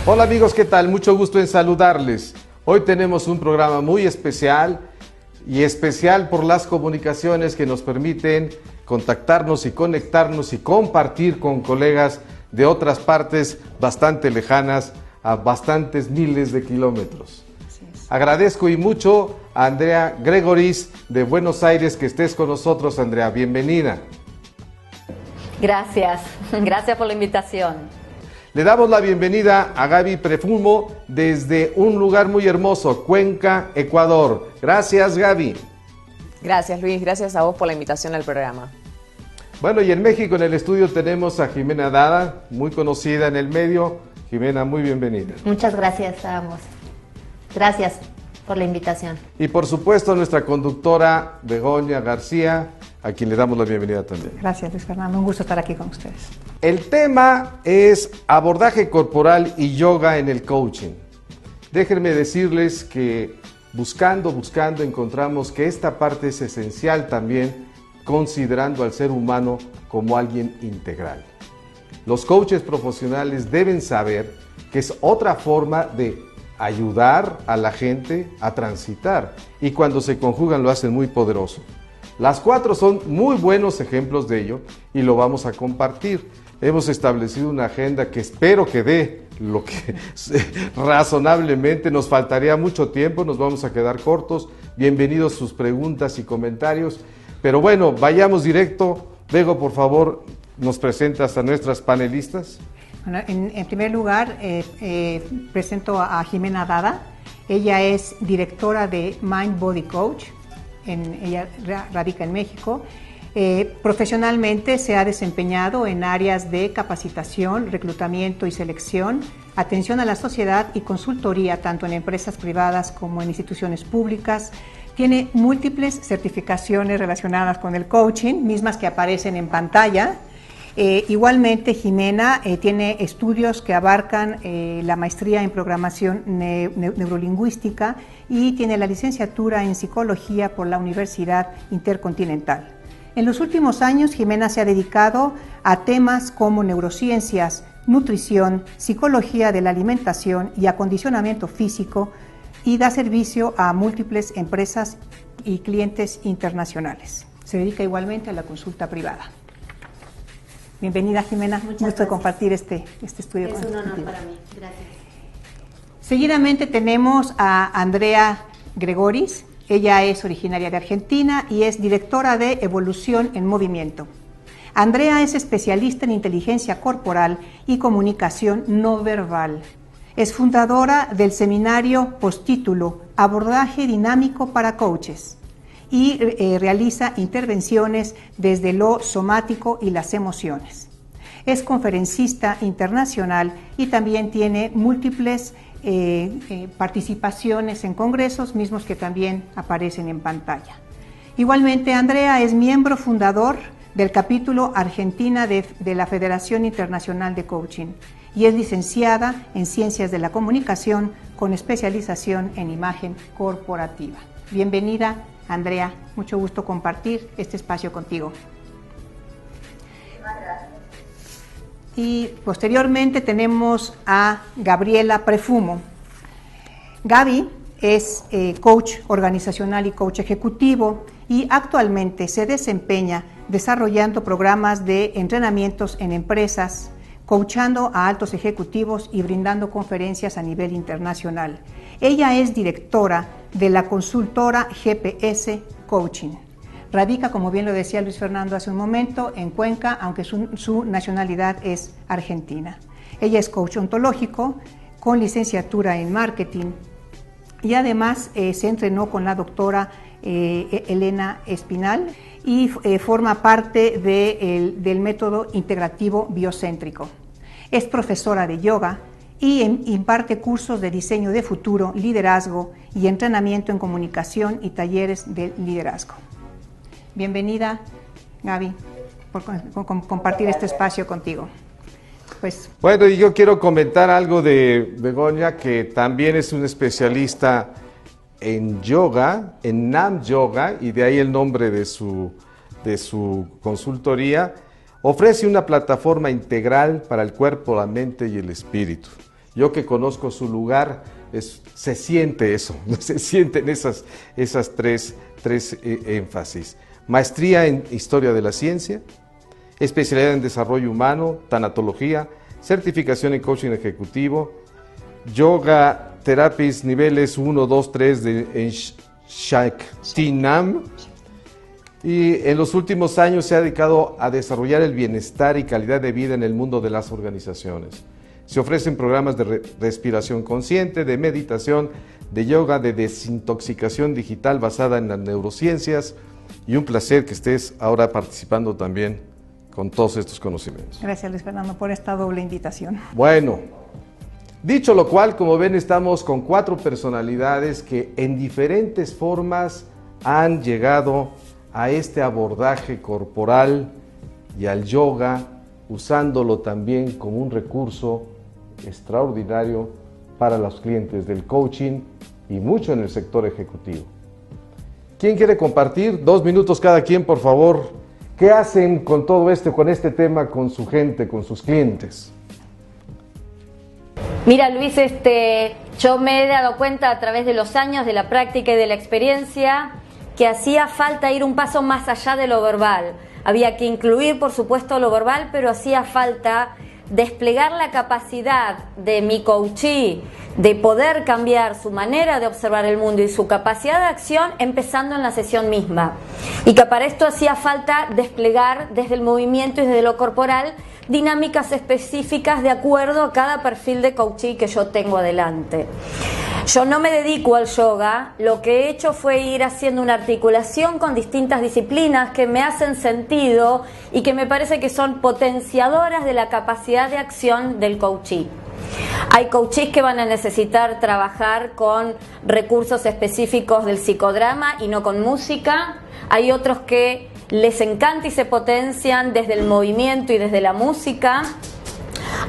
Hola amigos, ¿qué tal? Mucho gusto en saludarles. Hoy tenemos un programa muy especial y especial por las comunicaciones que nos permiten contactarnos y conectarnos y compartir con colegas de otras partes bastante lejanas, a bastantes miles de kilómetros. Agradezco y mucho a Andrea Gregoris de Buenos Aires que estés con nosotros, Andrea. Bienvenida. Gracias por la invitación. Le damos la bienvenida a Gaby Prefumo desde un lugar muy hermoso, Cuenca, Ecuador. Gracias, Gaby. Gracias, Luis. Gracias a vos por la invitación al programa. Bueno, y en México, en el estudio, tenemos a Jimena Dada, muy conocida en el medio. Jimena, muy bienvenida. Muchas gracias a ambos. Gracias por la invitación. Y por supuesto, nuestra conductora, Begoña García, a quien le damos la bienvenida también. Gracias, Luis Fernando. Un gusto estar aquí con ustedes. El tema es abordaje corporal y yoga en el coaching. Déjenme decirles que buscando, encontramos que esta parte es esencial también, considerando al ser humano como alguien integral. Los coaches profesionales deben saber que es otra forma de ayudar a la gente a transitar, y cuando se conjugan lo hacen muy poderoso. Las cuatro son muy buenos ejemplos de ello y lo vamos a compartir. Hemos establecido una agenda que espero que dé lo que razonablemente nos faltaría mucho tiempo, nos vamos a quedar cortos. Bienvenidos sus preguntas y comentarios. Pero bueno, vayamos directo. Bego, por favor, ¿nos presentas a nuestras panelistas? Bueno, en primer lugar, presento a Jimena Dada. Ella es directora de Mind Body Coach. Ella radica en México. Profesionalmente se ha desempeñado en áreas de capacitación, reclutamiento y selección, atención a la sociedad y consultoría, tanto en empresas privadas como en instituciones públicas. Tiene múltiples certificaciones relacionadas con el coaching, mismas que aparecen en pantalla. Igualmente, Jimena tiene estudios que abarcan la maestría en programación neurolingüística y tiene la licenciatura en psicología por la Universidad Intercontinental. En los últimos años, Jimena se ha dedicado a temas como neurociencias, nutrición, psicología de la alimentación y acondicionamiento físico, y da servicio a múltiples empresas y clientes internacionales. Se dedica igualmente a la consulta privada. Bienvenida, Jimena. Muchas gusto gracias. de compartir este estudio Es un honor contigo. para mí. Gracias. Seguidamente tenemos a Andrea Gregoris. Ella es originaria de Argentina y es directora de Evolución en Movimiento. Andrea es especialista en inteligencia corporal y comunicación no verbal. Es fundadora del seminario postítulo Abordaje Dinámico para Coaches y realiza intervenciones desde lo somático y las emociones. Es conferencista internacional y también tiene múltiples participaciones en congresos, mismos que también aparecen en pantalla. Igualmente, Andrea es miembro fundador del capítulo Argentina de la Federación Internacional de Coaching y es licenciada en Ciencias de la Comunicación con especialización en imagen corporativa. Bienvenida, Andrea. Mucho gusto compartir este espacio contigo. Y posteriormente tenemos a Gabriela Prefumo. Gaby es coach organizacional y coach ejecutivo y actualmente se desempeña desarrollando programas de entrenamientos en empresas, coachando a altos ejecutivos y brindando conferencias a nivel internacional. Ella es directora de la consultora GPS Coaching. Radica, como bien lo decía Luis Fernando hace un momento, en Cuenca, aunque su nacionalidad es argentina. Ella es coach ontológico con licenciatura en marketing y además se entrenó con la doctora Elena Espinal y forma parte del método integrativo biocéntrico. Es profesora de yoga y imparte cursos de diseño de futuro, liderazgo y entrenamiento en comunicación y talleres de liderazgo. Bienvenida, Gaby, por compartir este espacio contigo. Pues, bueno, y yo quiero comentar algo de Begoña, que también es un especialista en yoga, en Nam Yoga, y de ahí el nombre de su consultoría. Ofrece una plataforma integral para el cuerpo, la mente y el espíritu. Yo que conozco su lugar, se siente eso, se sienten esas tres énfasis. Maestría en Historia de la Ciencia, especialidad en Desarrollo Humano, Tanatología, certificación en Coaching Ejecutivo, Yoga Therapies niveles 1, 2, 3 en Shaktinam, y en los últimos años se ha dedicado a desarrollar el bienestar y calidad de vida en el mundo de las organizaciones. Se ofrecen programas de respiración consciente, de meditación, de yoga, de desintoxicación digital basada en las neurociencias, y un placer que estés ahora participando también con todos estos conocimientos. Gracias, Luis Fernando, por esta doble invitación. Bueno, dicho lo cual, como ven, estamos con 4 personalidades que en diferentes formas han llegado a este abordaje corporal y al yoga, usándolo también como un recurso extraordinario para los clientes del coaching y mucho en el sector ejecutivo. ¿Quién quiere compartir? 2 minutos cada quien, por favor. ¿Qué hacen con todo esto, con este tema, con su gente, con sus clientes? Mira, Luis, yo me he dado cuenta a través de los años, de la práctica y de la experiencia, que hacía falta ir un paso más allá de lo verbal. Había que incluir, por supuesto, lo verbal, pero hacía falta desplegar la capacidad de mi coachee de poder cambiar su manera de observar el mundo y su capacidad de acción empezando en la sesión misma. Y que para esto hacía falta desplegar desde el movimiento y desde lo corporal dinámicas específicas de acuerdo a cada perfil de coachee que yo tengo adelante. Yo no me dedico al yoga, lo que he hecho fue ir haciendo una articulación con distintas disciplinas que me hacen sentido y que me parece que son potenciadoras de la capacidad de acción del coachee. Hay coachees que van a necesitar trabajar con recursos específicos del psicodrama y no con música. Hay otros que les encanta y se potencian desde el movimiento y desde la música.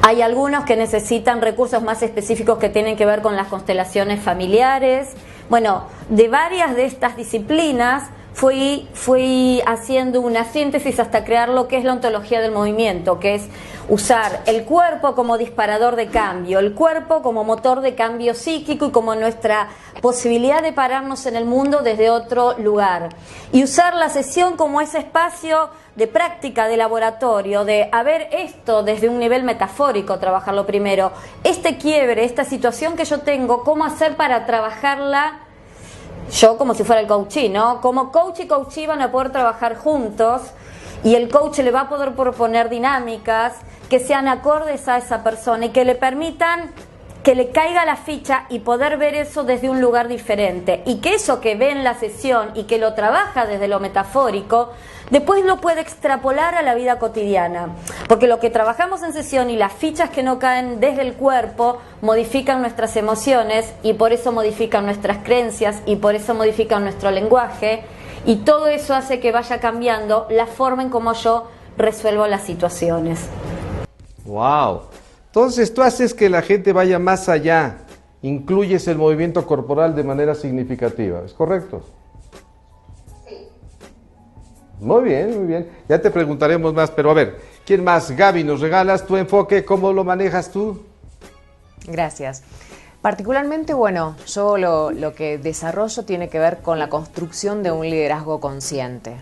Hay algunos que necesitan recursos más específicos que tienen que ver con las constelaciones familiares. Bueno, de varias de estas disciplinas fui haciendo una síntesis hasta crear lo que es la ontología del movimiento, que es usar el cuerpo como disparador de cambio, el cuerpo como motor de cambio psíquico y como nuestra posibilidad de pararnos en el mundo desde otro lugar. Y usar la sesión como ese espacio de práctica, de laboratorio, de a ver esto desde un nivel metafórico, trabajarlo primero. Este quiebre, esta situación que yo tengo, ¿cómo hacer para trabajarla? Yo como si fuera el coachee, ¿no? Como coach y coachee van a poder trabajar juntos y el coach le va a poder proponer dinámicas que sean acordes a esa persona y que le permitan que le caiga la ficha y poder ver eso desde un lugar diferente. Y que eso que ve en la sesión y que lo trabaja desde lo metafórico, después lo puede extrapolar a la vida cotidiana. Porque lo que trabajamos en sesión y las fichas que no caen desde el cuerpo modifican nuestras emociones y por eso modifican nuestras creencias y por eso modifican nuestro lenguaje. Y todo eso hace que vaya cambiando la forma en cómo yo resuelvo las situaciones. ¡Wow! Entonces tú haces que la gente vaya más allá, incluyes el movimiento corporal de manera significativa, ¿es correcto? Sí. Muy bien, muy bien. Ya te preguntaremos más, pero a ver, ¿quién más? Gaby, ¿nos regalas tu enfoque? ¿Cómo lo manejas tú? Gracias. Particularmente, bueno, yo lo que desarrollo tiene que ver con la construcción de un liderazgo consciente.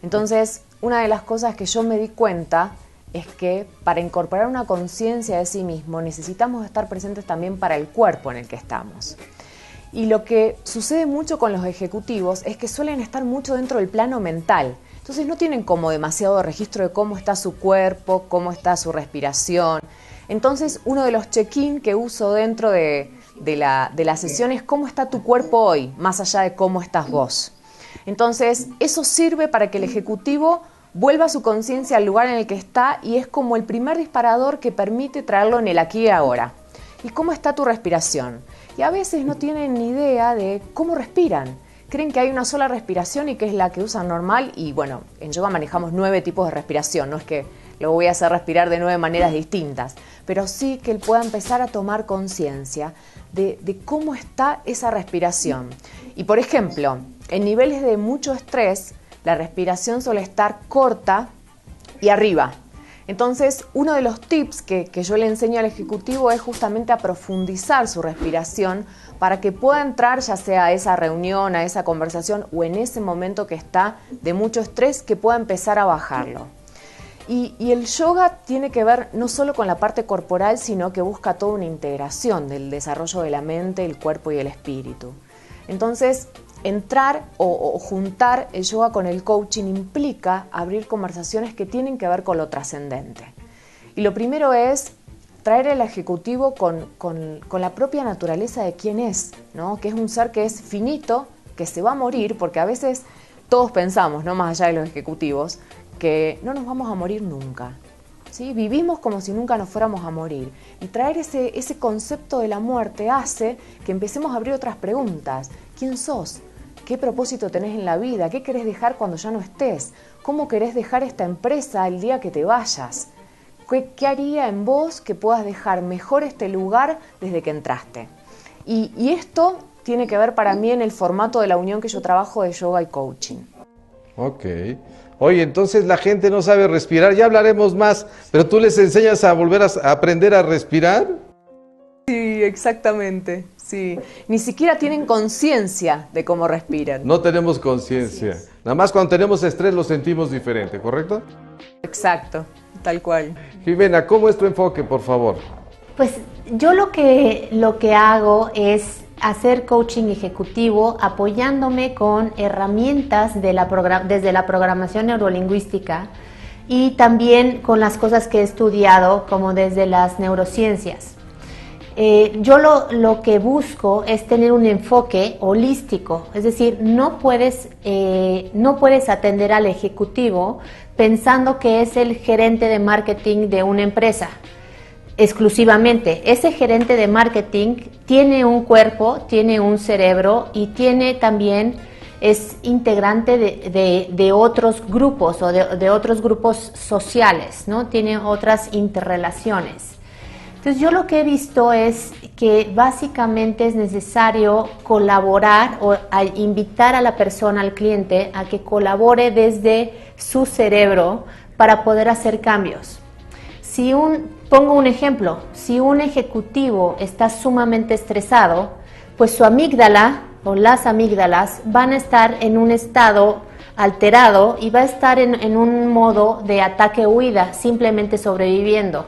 Entonces, una de las cosas que yo me di cuenta es que para incorporar una conciencia de sí mismo necesitamos estar presentes también para el cuerpo en el que estamos. Y lo que sucede mucho con los ejecutivos es que suelen estar mucho dentro del plano mental. Entonces no tienen como demasiado registro de cómo está su cuerpo, cómo está su respiración. Entonces uno de los check-in que uso dentro de la sesión es cómo está tu cuerpo hoy, más allá de cómo estás vos. Entonces eso sirve para que el ejecutivo vuelva su conciencia al lugar en el que está y es como el primer disparador que permite traerlo en el aquí y ahora. ¿Y cómo está tu respiración? Y a veces no tienen ni idea de cómo respiran. Creen que hay una sola respiración y que es la que usan normal y bueno, en yoga manejamos 9 tipos de respiración, no es que lo voy a hacer respirar de 9 maneras distintas, pero sí que él pueda empezar a tomar conciencia de cómo está esa respiración. Y por ejemplo, en niveles de mucho estrés, la respiración suele estar corta y arriba. Entonces, uno de los tips que yo le enseño al ejecutivo es justamente a profundizar su respiración para que pueda entrar ya sea a esa reunión, a esa conversación o en ese momento que está de mucho estrés, que pueda empezar a bajarlo. Y el yoga tiene que ver no solo con la parte corporal, sino que busca toda una integración del desarrollo de la mente, el cuerpo y el espíritu. Entonces, entrar o juntar el yoga con el coaching implica abrir conversaciones que tienen que ver con lo trascendente. Y lo primero es traer al ejecutivo con la propia naturaleza de quién es, ¿no? Que es un ser que es finito, que se va a morir, porque a veces todos pensamos, no más allá de los ejecutivos, que no nos vamos a morir nunca, ¿sí? Vivimos como si nunca nos fuéramos a morir. Y traer ese concepto de la muerte hace que empecemos a abrir otras preguntas. ¿Quién sos? ¿Qué propósito tenés en la vida? ¿Qué querés dejar cuando ya no estés? ¿Cómo querés dejar esta empresa el día que te vayas? ¿Qué haría en vos que puedas dejar mejor este lugar desde que entraste? Y esto tiene que ver para mí en el formato de la unión que yo trabajo de yoga y coaching. Ok. Oye, entonces la gente no sabe respirar, ya hablaremos más, pero tú les enseñas a volver a aprender a respirar. Sí, exactamente, sí. Ni siquiera tienen conciencia de cómo respiran. No tenemos conciencia. Nada más cuando tenemos estrés lo sentimos diferente, ¿correcto? Exacto, tal cual. Jimena, ¿cómo es tu enfoque, por favor? Pues yo lo que hago es hacer coaching ejecutivo apoyándome con herramientas desde la programación neurolingüística y también con las cosas que he estudiado como desde las neurociencias. Yo lo que busco es tener un enfoque holístico, es decir, no puedes atender al ejecutivo pensando que es el gerente de marketing de una empresa. Exclusivamente, ese gerente de marketing tiene un cuerpo, tiene un cerebro y tiene también, es integrante de otros grupos o de otros grupos sociales, ¿no? Tiene otras interrelaciones. Entonces yo lo que he visto es que básicamente es necesario colaborar o invitar a la persona, al cliente, a que colabore desde su cerebro para poder hacer cambios. Pongo un ejemplo, si un ejecutivo está sumamente estresado, pues su amígdala o las amígdalas van a estar en un estado alterado y va a estar en un modo de ataque-huida, simplemente sobreviviendo.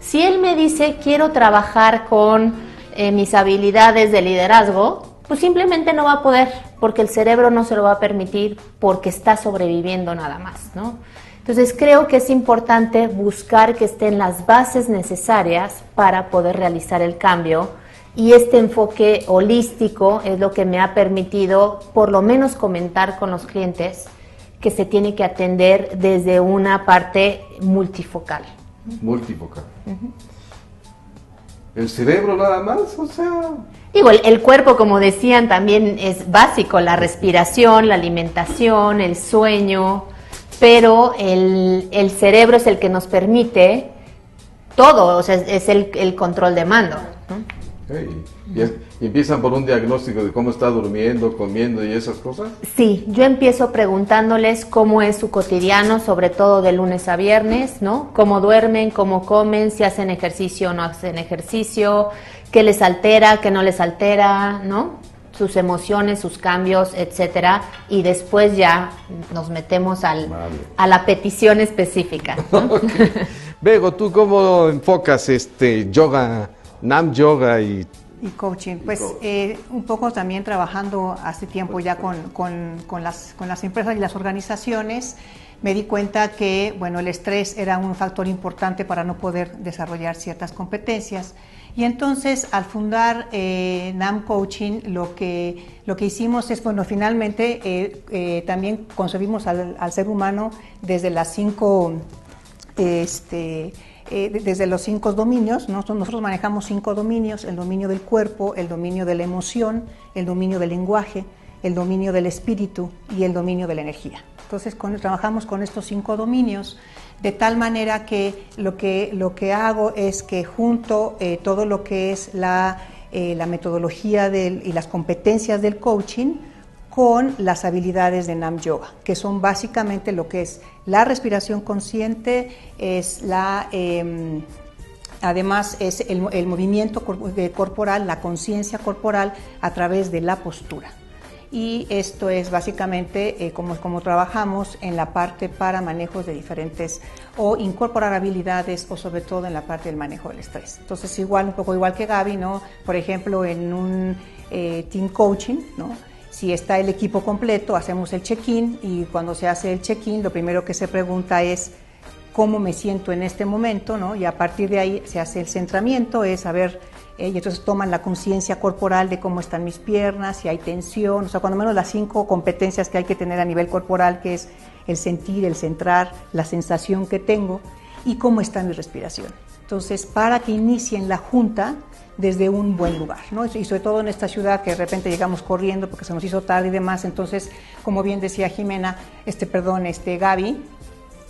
Si él me dice, quiero trabajar con mis habilidades de liderazgo, pues simplemente no va a poder, porque el cerebro no se lo va a permitir, porque está sobreviviendo nada más, ¿no? Entonces creo que es importante buscar que estén las bases necesarias para poder realizar el cambio, y este enfoque holístico es lo que me ha permitido por lo menos comentar con los clientes que se tiene que atender desde una parte multifocal. Multifocal. ¿El cerebro nada más? O sea... Digo, el cuerpo, como decían, también es básico, la respiración, la alimentación, el sueño, pero el cerebro es el que nos permite todo, o sea, es el control de mando, ¿no? Okay. ¿Y empiezan por un diagnóstico de cómo está durmiendo, comiendo y esas cosas? Sí, yo empiezo preguntándoles cómo es su cotidiano, sobre todo de lunes a viernes, ¿no? Cómo duermen, cómo comen, si hacen ejercicio o no hacen ejercicio, qué les altera, qué no les altera, ¿no? Sus emociones, sus cambios, etcétera, y después ya nos metemos a la petición específica, ¿no? Okay. Bego, ¿tú cómo enfocas yoga, Nam Yoga y coaching? Pues un poco también trabajando hace tiempo ya con las empresas y las organizaciones, me di cuenta que, bueno, el estrés era un factor importante para no poder desarrollar ciertas competencias. Y entonces, al fundar NAM Coaching, lo que hicimos es, bueno, finalmente también concebimos al ser humano desde las desde los 5 dominios, ¿no? Nosotros manejamos 5 dominios: el dominio del cuerpo, el dominio de la emoción, el dominio del lenguaje, el dominio del espíritu y el dominio de la energía. Entonces trabajamos con estos 5 dominios, de tal manera que lo que hago es que junto todo lo que es la metodología y las competencias del coaching con las habilidades de Nam Yoga, que son básicamente lo que es La respiración consciente es además es el movimiento corporal, la conciencia corporal a través de la postura. Y esto es básicamente como trabajamos en la parte para manejos de diferentes, o incorporar habilidades, o sobre todo en la parte del manejo del estrés. Entonces un poco igual que Gaby, ¿no? Por ejemplo, en un team coaching, ¿no? Si está el equipo completo, hacemos el check-in, y cuando se hace el check-in, lo primero que se pregunta es cómo me siento en este momento, ¿no? Y a partir de ahí se hace el centramiento, es saber, y entonces toman la conciencia corporal de cómo están mis piernas, si hay tensión, o sea, cuando menos las 5 competencias que hay que tener a nivel corporal, que es el sentir, el centrar, la sensación que tengo y cómo está mi respiración. Entonces, para que inicien la junta desde un buen lugar, ¿no? Y sobre todo en esta ciudad que de repente llegamos corriendo porque se nos hizo tarde y demás, entonces, como bien decía Jimena, Gaby,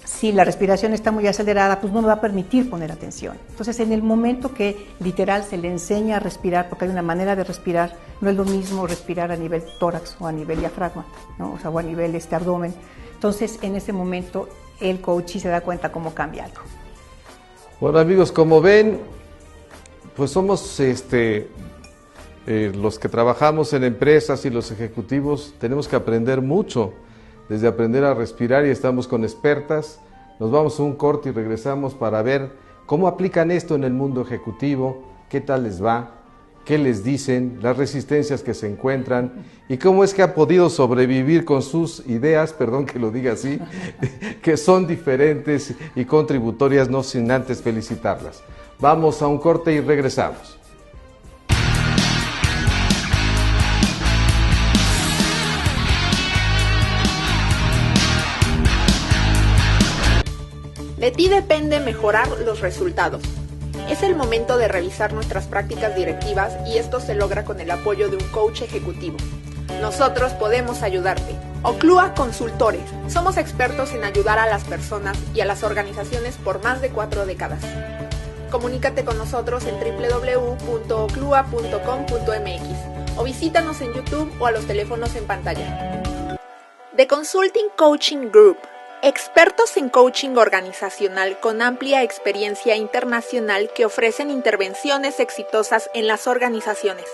si la respiración está muy acelerada, pues no me va a permitir poner atención. Entonces, en el momento que literal se le enseña a respirar, porque hay una manera de respirar, no es lo mismo respirar a nivel tórax o a nivel diafragma, ¿no? O sea, o a nivel abdomen. Entonces, en ese momento, el coach sí se da cuenta cómo cambia algo. Bueno, amigos, como ven, pues somos los que trabajamos en empresas y los ejecutivos tenemos que aprender mucho, desde aprender a respirar, y estamos con expertas. Nos vamos a un corte y regresamos para ver cómo aplican esto en el mundo ejecutivo, qué tal les va, qué les dicen, las resistencias que se encuentran y cómo es que han podido sobrevivir con sus ideas, perdón que lo diga así, que son diferentes y contributorias, no sin antes felicitarlas. Vamos a un corte y regresamos. De ti depende mejorar los resultados. Es el momento de revisar nuestras prácticas directivas, y esto se logra con el apoyo de un coach ejecutivo. Nosotros podemos ayudarte. Oclúa Consultores. Somos expertos en ayudar a las personas y a las organizaciones por más de 4 décadas. Comunícate con nosotros en www.oclua.com.mx o visítanos en YouTube o a los teléfonos en pantalla. The Consulting Coaching Group. Expertos en coaching organizacional con amplia experiencia internacional que ofrecen intervenciones exitosas en las organizaciones.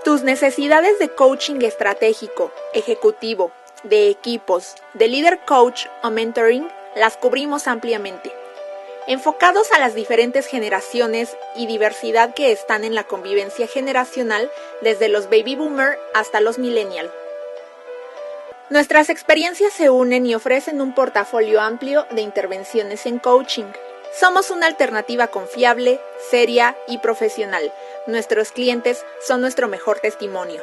Tus necesidades de coaching estratégico, ejecutivo, de equipos, de líder coach o mentoring las cubrimos ampliamente. Enfocados a las diferentes generaciones y diversidad que están en la convivencia generacional, desde los baby boomer hasta los millennial. Nuestras experiencias se unen y ofrecen un portafolio amplio de intervenciones en coaching. Somos una alternativa confiable, seria y profesional. Nuestros clientes son nuestro mejor testimonio.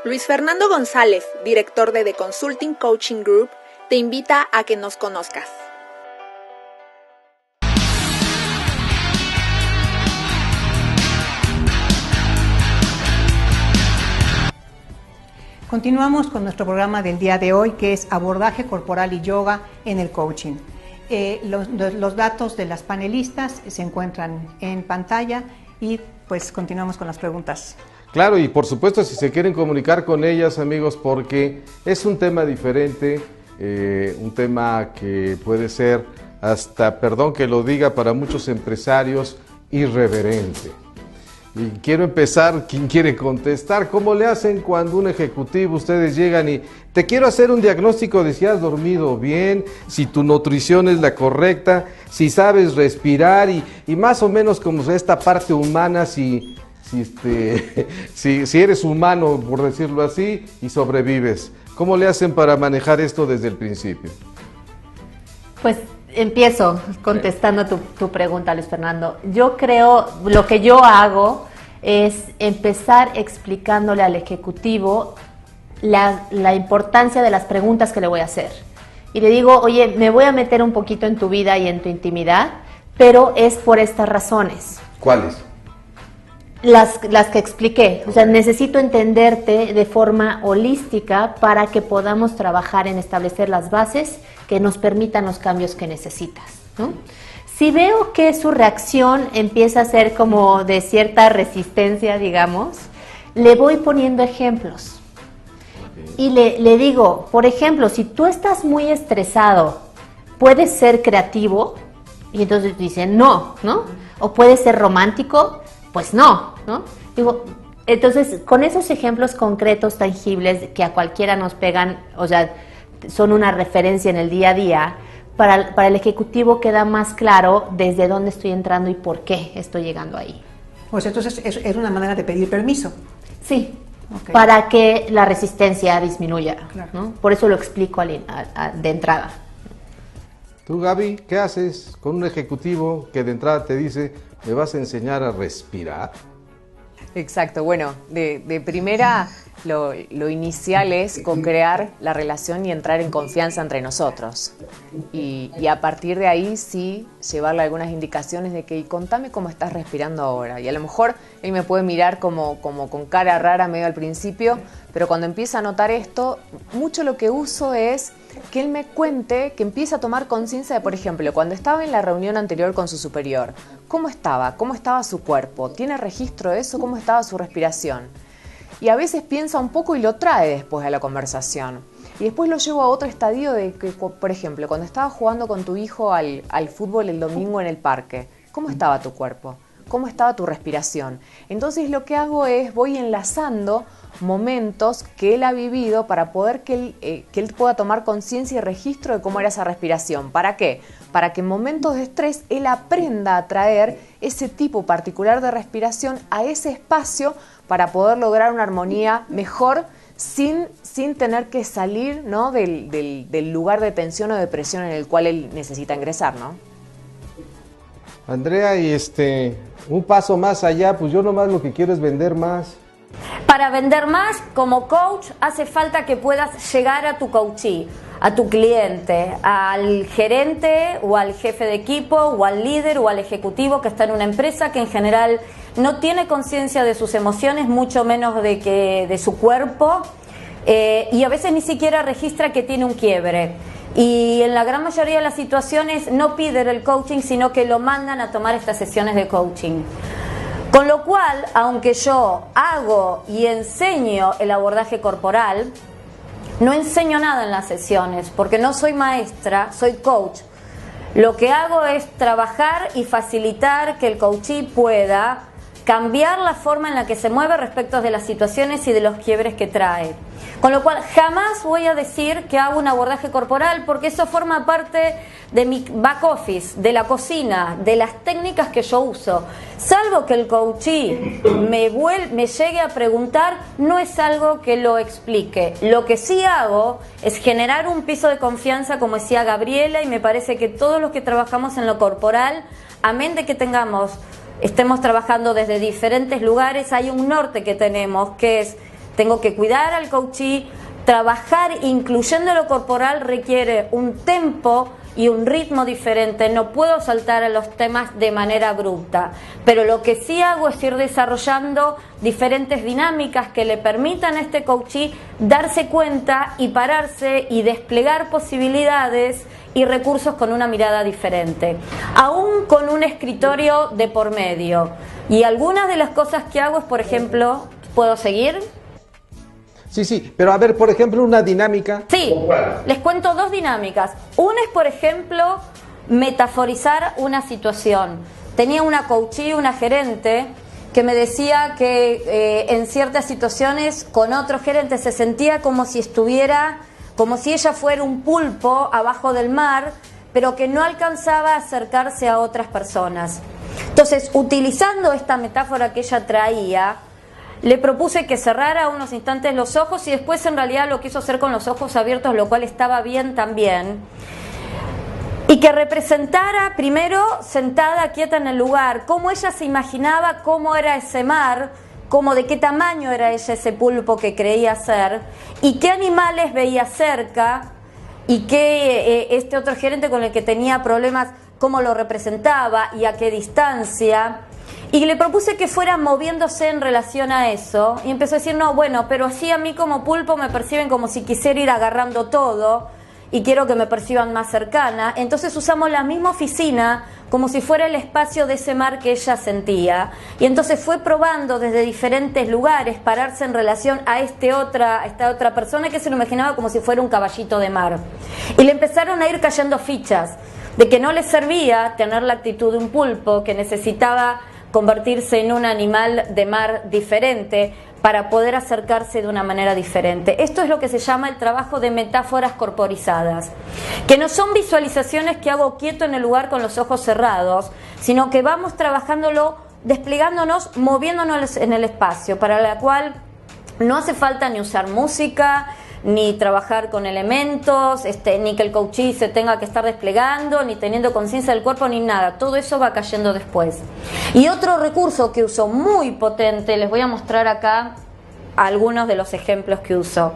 Luis Fernando González, director de The Consulting Coaching Group, te invita a que nos conozcas. Continuamos con nuestro programa del día de hoy, que es abordaje corporal y yoga en el coaching. Los datos de las panelistas se encuentran en pantalla y pues continuamos con las preguntas. Claro, y por supuesto si se quieren comunicar con ellas, amigos, porque es un tema diferente, un tema que puede ser hasta, perdón que lo diga, para muchos empresarios, irreverente. Y quiero empezar, ¿quién quiere contestar? ¿Cómo le hacen cuando un ejecutivo, ustedes llegan y te quiero hacer un diagnóstico de si has dormido bien, si tu nutrición es la correcta, si sabes respirar y más o menos como esta parte humana, si eres humano, por decirlo así, y sobrevives? ¿Cómo le hacen para manejar esto desde el principio? Pues empiezo contestando tu pregunta, Luis Fernando. Yo creo, lo que yo hago es empezar explicándole al ejecutivo la importancia de las preguntas que le voy a hacer. Y le digo, oye, me voy a meter un poquito en tu vida y en tu intimidad, pero es por estas razones. ¿Cuáles? Las que expliqué. O sea, necesito entenderte de forma holística para que podamos trabajar en establecer las bases que nos permitan los cambios que necesitas, ¿no? Si veo que su reacción empieza a ser como de cierta resistencia, digamos, le voy poniendo ejemplos. Y le digo, por ejemplo, si tú estás muy estresado, ¿puedes ser creativo? Y entonces dicen, no, ¿no? O puedes ser romántico, pues no, ¿no? Digo, entonces, con esos ejemplos concretos, tangibles, que a cualquiera nos pegan, o sea, son una referencia en el día a día, para el ejecutivo queda más claro desde dónde estoy entrando y por qué estoy llegando ahí. O sea, entonces es una manera de pedir permiso. Sí, Okay. Para que la resistencia disminuya, claro. ¿no? Por eso lo explico de entrada. Tú, Gaby, ¿qué haces con un ejecutivo que de entrada te dice, ¿me vas a enseñar a respirar? Exacto, bueno, de primera lo inicial es co-crear la relación y entrar en confianza entre nosotros. Y a partir de ahí sí llevarle algunas indicaciones de que y contame cómo estás respirando ahora. Y a lo mejor él me puede mirar como con cara rara medio al principio, pero cuando empieza a notar esto, mucho lo que uso es que él me cuente, que empiece a tomar conciencia de, por ejemplo, cuando estaba en la reunión anterior con su superior, ¿cómo estaba su cuerpo? ¿Tiene registro de eso? ¿Cómo estaba su respiración? Y a veces piensa un poco y lo trae después de la conversación. Y después lo llevo a otro estadio de que, por ejemplo, cuando estaba jugando con tu hijo al fútbol el domingo en el parque, ¿cómo estaba tu cuerpo? ¿Cómo estaba tu respiración? Entonces lo que hago es, voy enlazando momentos que él ha vivido para poder que él pueda tomar conciencia y registro de cómo era esa respiración. ¿Para qué? Para que en momentos de estrés él aprenda a traer ese tipo particular de respiración a ese espacio para poder lograr una armonía mejor sin tener que salir, ¿no?, del lugar de tensión o depresión en el cual él necesita ingresar, ¿no? Andrea, y un paso más allá, pues yo nomás lo que quiero es vender más. Para vender más, como coach, hace falta que puedas llegar a tu coachee, a tu cliente, al gerente o al jefe de equipo o al líder o al ejecutivo que está en una empresa que en general no tiene conciencia de sus emociones, mucho menos de su cuerpo, y a veces ni siquiera registra que tiene un quiebre. Y en la gran mayoría de las situaciones no piden el coaching, sino que lo mandan a tomar estas sesiones de coaching. Con lo cual, aunque yo hago y enseño el abordaje corporal, no enseño nada en las sesiones, porque no soy maestra, soy coach. Lo que hago es trabajar y facilitar que el coachee pueda cambiar la forma en la que se mueve respecto de las situaciones y de los quiebres que trae. Con lo cual jamás voy a decir que hago un abordaje corporal, porque eso forma parte de mi back office, de la cocina, de las técnicas que yo uso. Salvo que el coachee me llegue a preguntar, no es algo que lo explique. Lo que sí hago es generar un piso de confianza, como decía Gabriela, y me parece que todos los que trabajamos en lo corporal, amén de que estemos trabajando desde diferentes lugares, hay un norte que tenemos, que es, tengo que cuidar al coachee, trabajar incluyendo lo corporal requiere un tempo y un ritmo diferente, no puedo saltar a los temas de manera abrupta, pero lo que sí hago es ir desarrollando diferentes dinámicas que le permitan a este coachee darse cuenta y pararse y desplegar posibilidades y recursos con una mirada diferente, aún con un escritorio de por medio. Y algunas de las cosas que hago es, por ejemplo, ¿puedo seguir? Sí, pero a ver, por ejemplo, una dinámica. Sí, les cuento dos dinámicas. Una es, por ejemplo, metaforizar una situación. Tenía una coachee, una gerente, que me decía que en ciertas situaciones con otros gerentes se sentía como si ella fuera un pulpo abajo del mar, pero que no alcanzaba a acercarse a otras personas. Entonces, utilizando esta metáfora que ella traía, le propuse que cerrara unos instantes los ojos y después en realidad lo quiso hacer con los ojos abiertos, lo cual estaba bien también. Y que representara primero sentada, quieta en el lugar, cómo ella se imaginaba cómo era ese mar, cómo de qué tamaño era ella ese pulpo que creía ser, y qué animales veía cerca, y qué este otro gerente con el que tenía problemas, cómo lo representaba y a qué distancia. Y le propuse que fuera moviéndose en relación a eso, y empezó a decir, no, bueno, pero así a mí como pulpo me perciben como si quisiera ir agarrando todo, y quiero que me perciban más cercana. Entonces usamos la misma oficina como si fuera el espacio de ese mar que ella sentía. Y entonces fue probando desde diferentes lugares pararse en relación a esta otra persona que se lo imaginaba como si fuera un caballito de mar. Y le empezaron a ir cayendo fichas de que no le servía tener la actitud de un pulpo, que necesitaba convertirse en un animal de mar diferente para poder acercarse de una manera diferente. Esto es lo que se llama el trabajo de metáforas corporizadas, que no son visualizaciones que hago quieto en el lugar con los ojos cerrados, sino que vamos trabajándolo, desplegándonos, moviéndonos en el espacio, para la cual no hace falta ni usar música, ni trabajar con elementos, ni que el coachee se tenga que estar desplegando, ni teniendo conciencia del cuerpo, ni nada. Todo eso va cayendo después. Y otro recurso que uso muy potente, les voy a mostrar acá algunos de los ejemplos que uso.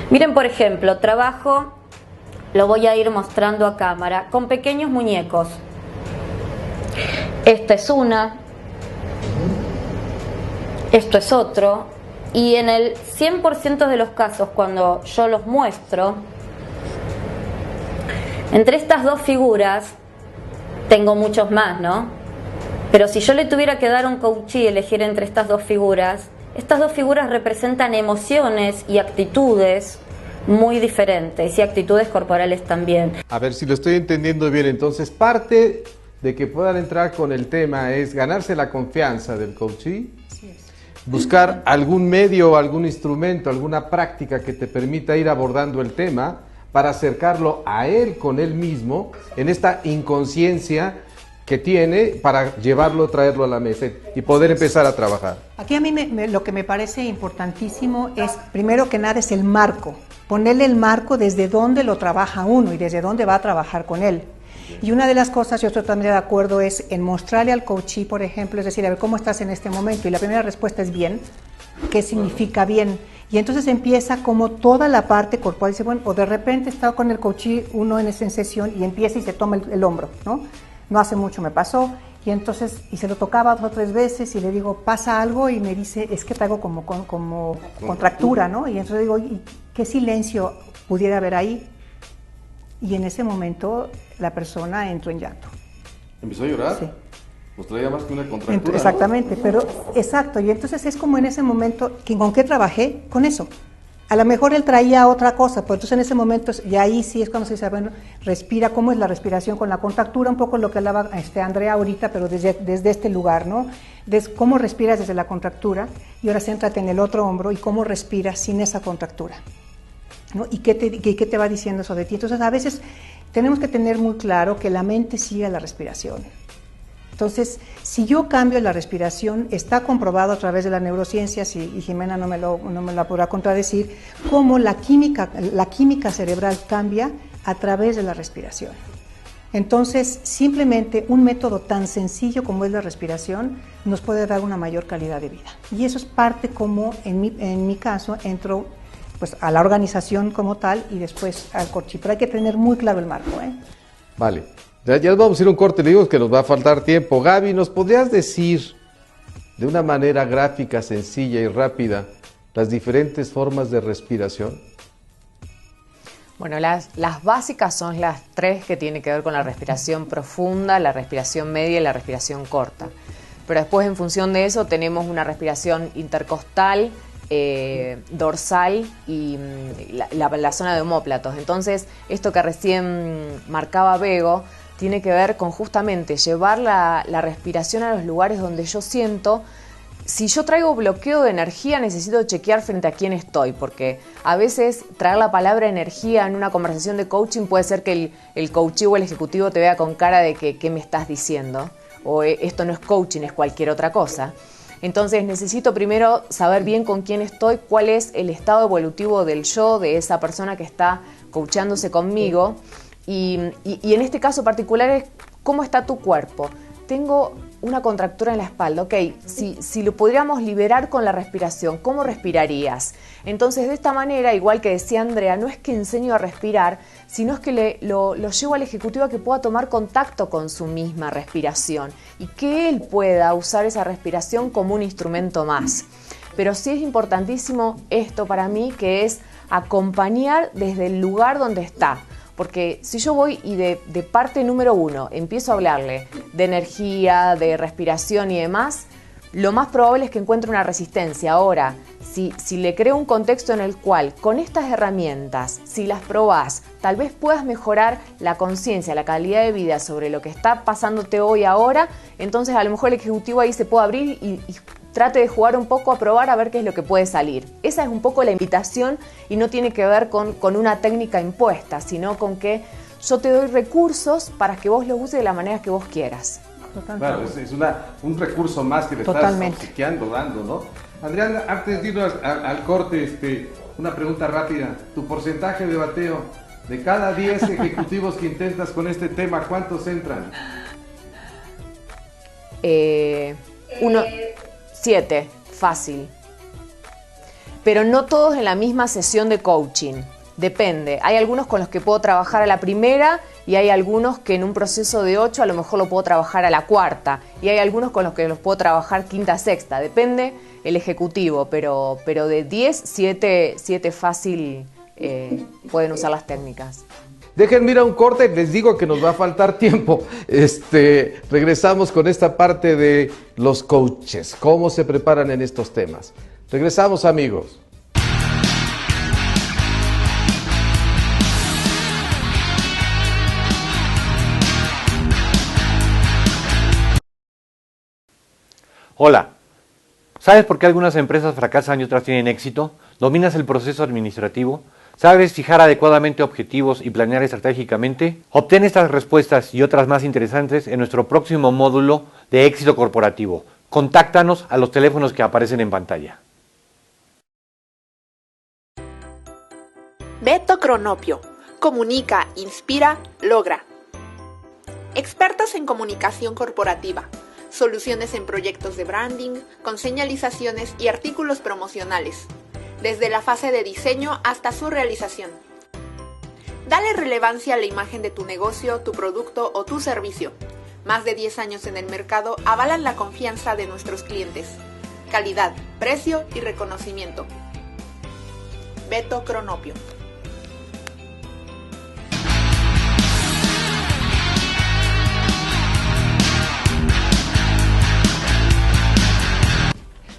Miren, por ejemplo, trabajo, lo voy a ir mostrando a cámara, con pequeños muñecos. Esta es una, esto es otro. Y en el 100% de los casos, cuando yo los muestro, entre estas dos figuras, tengo muchos más, ¿no? Pero si yo le tuviera que dar a un coachee elegir entre estas dos figuras representan emociones y actitudes muy diferentes, y actitudes corporales también. A ver si lo estoy entendiendo bien, entonces parte de que puedan entrar con el tema es ganarse la confianza del coachee. Buscar algún medio, algún instrumento, alguna práctica que te permita ir abordando el tema para acercarlo a él con él mismo en esta inconsciencia que tiene para llevarlo, traerlo a la mesa y poder empezar a trabajar. Aquí a mí lo que me parece importantísimo es, primero que nada, es el marco. Ponerle el marco desde dónde lo trabaja uno y desde dónde va a trabajar con él. Y una de las cosas, yo estoy también de acuerdo, es en mostrarle al coachee, por ejemplo, es decir, a ver, ¿cómo estás en este momento? Y la primera respuesta es bien. ¿Qué significa bien? Y entonces empieza como toda la parte corporal, dice, bueno, o de repente está con el coachee uno en esa sesión y empieza y se toma el hombro, ¿no? No hace mucho me pasó, y entonces, y se lo tocaba 2 o 3 veces y le digo, ¿pasa algo? Y me dice, es que traigo como contractura, ¿no? Y entonces digo, ¿y qué silencio pudiera haber ahí? Y en ese momento la persona entró en llanto. ¿Empezó a llorar? Sí. Pues traía más que una contractura. Exactamente, ¿no? Pero exacto, y entonces es como en ese momento, ¿con qué trabajé? Con eso. A lo mejor él traía otra cosa, pero entonces en ese momento, y ahí sí es cuando se dice, bueno, respira, ¿cómo es la respiración con la contractura? Un poco lo que hablaba Andrea ahorita, pero desde este lugar, ¿no? Cómo respiras desde la contractura, y ahora céntrate en el otro hombro, y cómo respiras sin esa contractura, ¿no? ¿Y qué te va diciendo eso de ti? Entonces a veces tenemos que tener muy claro que la mente sigue la respiración. Entonces, si yo cambio la respiración, está comprobado a través de la neurociencia, y Jimena no me la podrá contradecir, cómo la química cerebral cambia a través de la respiración. Entonces, simplemente un método tan sencillo como es la respiración nos puede dar una mayor calidad de vida. Y eso es parte como, en mi caso, entro pues a la organización como tal y después al coachee. Pero hay que tener muy claro el marco, ¿eh? Vale. Ya nos vamos a ir a un corte, le digo que nos va a faltar tiempo. Gaby, ¿nos podrías decir de una manera gráfica, sencilla y rápida las diferentes formas de respiración? Bueno, las básicas son las 3 que tienen que ver con la respiración profunda, la respiración media y la respiración corta. Pero después, en función de eso, tenemos una respiración intercostal, dorsal y la zona de omóplatos. Entonces, esto que recién marcaba Bego tiene que ver con justamente llevar la respiración a los lugares donde yo siento. Si yo traigo bloqueo de energía, necesito chequear frente a quién estoy, porque a veces traer la palabra energía en una conversación de coaching puede ser que el coachee o el ejecutivo te vea con cara de que ¿qué me estás diciendo? O esto no es coaching, es cualquier otra cosa. Entonces necesito primero saber bien con quién estoy, cuál es el estado evolutivo del yo, de esa persona que está coachándose conmigo. Y en este caso particular es cómo está tu cuerpo. Tengo una contractura en la espalda, ok, si lo pudiéramos liberar con la respiración, ¿cómo respirarías? Entonces de esta manera, igual que decía Andrea, no es que enseño a respirar, sino es que lo llevo al ejecutivo a que pueda tomar contacto con su misma respiración y que él pueda usar esa respiración como un instrumento más. Pero sí es importantísimo esto para mí, que es acompañar desde el lugar donde está. Porque si yo voy y de parte número 1 empiezo a hablarle de energía, de respiración y demás, lo más probable es que encuentre una resistencia. Ahora, si le creo un contexto en el cual con estas herramientas, si las probás, tal vez puedas mejorar la conciencia, la calidad de vida sobre lo que está pasándote hoy ahora, entonces a lo mejor el ejecutivo ahí se puede abrir y trate de jugar un poco a probar a ver qué es lo que puede salir. Esa es un poco la invitación y no tiene que ver con una técnica impuesta, sino con que yo te doy recursos para que vos los uses de la manera que vos quieras. Claro, es un recurso más que le estás obsequiando, dando, ¿no? Adrián, antes de irnos al corte, una pregunta rápida. Tu porcentaje de bateo, de cada 10 ejecutivos que intentas con este tema, ¿cuántos entran? 7, fácil. Pero no todos en la misma sesión de coaching. Depende. Hay algunos con los que puedo trabajar a la primera y hay algunos que en un proceso de 8 a lo mejor lo puedo trabajar a la cuarta y hay algunos con los que los puedo trabajar quinta, sexta. Depende el ejecutivo, pero de 10, 7 fácil pueden usar las técnicas. Déjenme ir a un corte, les digo que nos va a faltar tiempo. Regresamos con esta parte de los coaches, cómo se preparan en estos temas. Regresamos, amigos. Hola, ¿sabes por qué algunas empresas fracasan y otras tienen éxito? ¿Dominas el proceso administrativo? ¿Sabes fijar adecuadamente objetivos y planear estratégicamente? Obtén estas respuestas y otras más interesantes en nuestro próximo módulo de éxito corporativo. Contáctanos a los teléfonos que aparecen en pantalla. Beto Cronopio. Comunica, inspira, logra. Expertos en comunicación corporativa. Soluciones en proyectos de branding, con señalizaciones y artículos promocionales, desde la fase de diseño hasta su realización. Dale relevancia a la imagen de tu negocio, tu producto o tu servicio. Más de 10 años en el mercado avalan la confianza de nuestros clientes. Calidad, precio y reconocimiento. Beto Cronopio.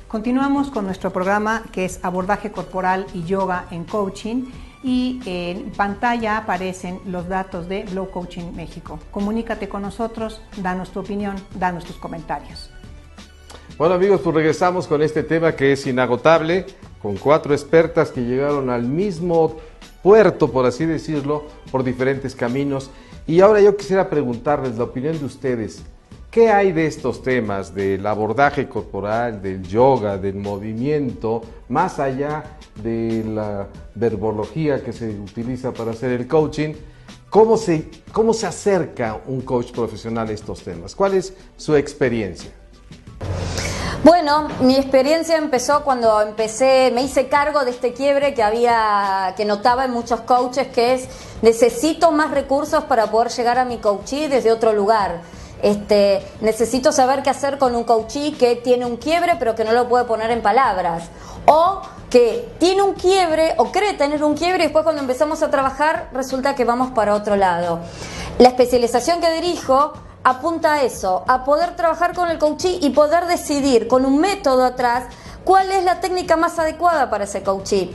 Continuamos con nuestro programa que es abordaje corporal y yoga en coaching y en pantalla aparecen los datos de Glow Coaching México. Comunícate con nosotros, danos tu opinión, danos tus comentarios. Bueno, amigos, pues regresamos con este tema que es inagotable, con 4 expertas que llegaron al mismo puerto, por así decirlo, por diferentes caminos. Y ahora yo quisiera preguntarles la opinión de ustedes. ¿Qué hay de estos temas, del abordaje corporal, del yoga, del movimiento, más allá de la verbología que se utiliza para hacer el coaching? ¿Cómo se acerca un coach profesional a estos temas? ¿Cuál es su experiencia? Bueno, mi experiencia empezó cuando me hice cargo de este quiebre que notaba en muchos coaches, que es: necesito más recursos para poder llegar a mi coachee desde otro lugar. Necesito saber qué hacer con un coachee que tiene un quiebre pero que no lo puede poner en palabras, o que tiene un quiebre o cree tener un quiebre y después cuando empezamos a trabajar resulta que vamos para otro lado. La especialización que dirijo apunta a eso, a poder trabajar con el coachee y poder decidir con un método atrás cuál es la técnica más adecuada para ese coachee.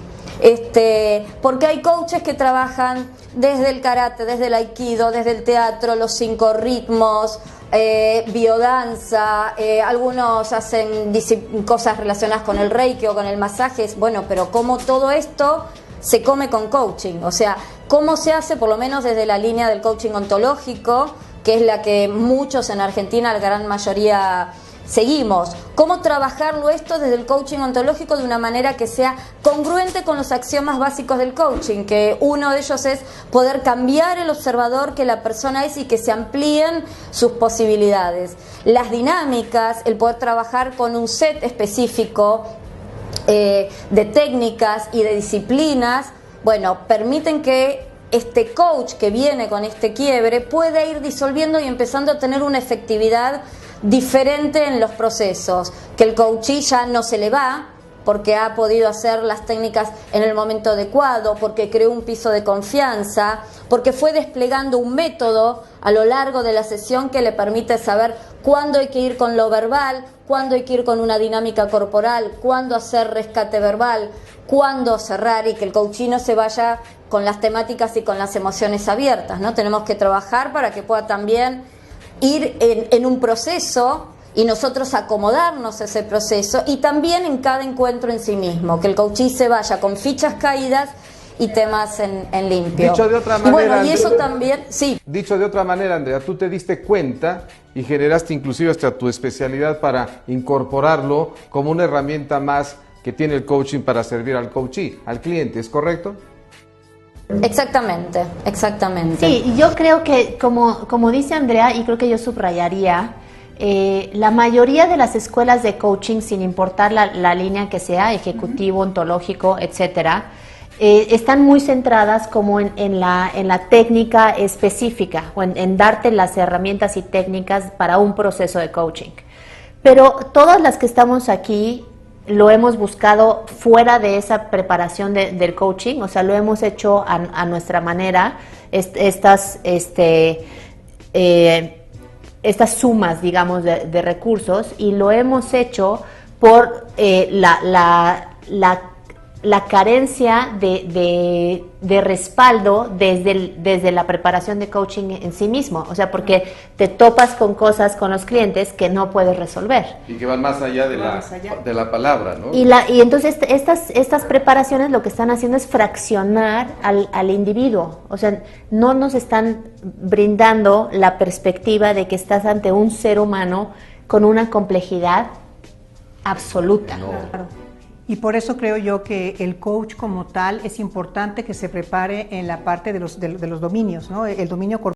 Porque hay coaches que trabajan desde el karate, desde el aikido, desde el teatro, los 5 ritmos, biodanza, algunos hacen cosas relacionadas con el reiki o con el masaje. Bueno, pero cómo todo esto se come con coaching, o sea, cómo se hace, por lo menos desde la línea del coaching ontológico, que es la que muchos en Argentina, la gran mayoría, seguimos. ¿Cómo trabajarlo esto desde el coaching ontológico de una manera que sea congruente con los axiomas básicos del coaching? Que uno de ellos es poder cambiar el observador que la persona es y que se amplíen sus posibilidades. Las dinámicas, el poder trabajar con un set específico de técnicas y de disciplinas, bueno, permiten que este coach que viene con este quiebre pueda ir disolviendo y empezando a tener una efectividad diferente en los procesos, que el coachee ya no se le va, porque ha podido hacer las técnicas en el momento adecuado, porque creó un piso de confianza, porque fue desplegando un método a lo largo de la sesión que le permite saber cuándo hay que ir con lo verbal, cuándo hay que ir con una dinámica corporal, cuándo hacer rescate verbal, cuándo cerrar, y que el coaching no se vaya con las temáticas y con las emociones abiertas, ¿no? Tenemos que trabajar para que pueda también ir en un proceso y nosotros acomodarnos a ese proceso, y también en cada encuentro en sí mismo, que el coaching se vaya con fichas caídas y temas en limpio. Dicho de otra manera, y bueno, y eso Andrea, también, sí. Dicho de otra manera, Andrea, tú te diste cuenta y generaste inclusive hasta tu especialidad para incorporarlo como una herramienta más que tiene el coaching para servir al coachee, al cliente, ¿es correcto? Exactamente, exactamente. Sí, y yo creo que, como dice Andrea, y creo que yo subrayaría, la mayoría de las escuelas de coaching, sin importar la línea que sea, ejecutivo, ontológico, etcétera, están muy centradas como en la técnica específica, o en darte las herramientas y técnicas para un proceso de coaching. Pero todas las que estamos aquí lo hemos buscado fuera de esa preparación del coaching, o sea, lo hemos hecho a nuestra manera, estas sumas, digamos, de recursos, y lo hemos hecho por la carencia de respaldo desde la preparación de coaching en sí mismo, o sea, porque te topas con cosas con los clientes que no puedes resolver. Y que van más allá de la palabra, ¿no? Y entonces estas preparaciones lo que están haciendo es fraccionar al individuo, o sea, no nos están brindando la perspectiva de que estás ante un ser humano con una complejidad absoluta. No. Claro. Y por eso creo yo que el coach como tal es importante que se prepare en la parte de los dominios, ¿no? El dominio corporal.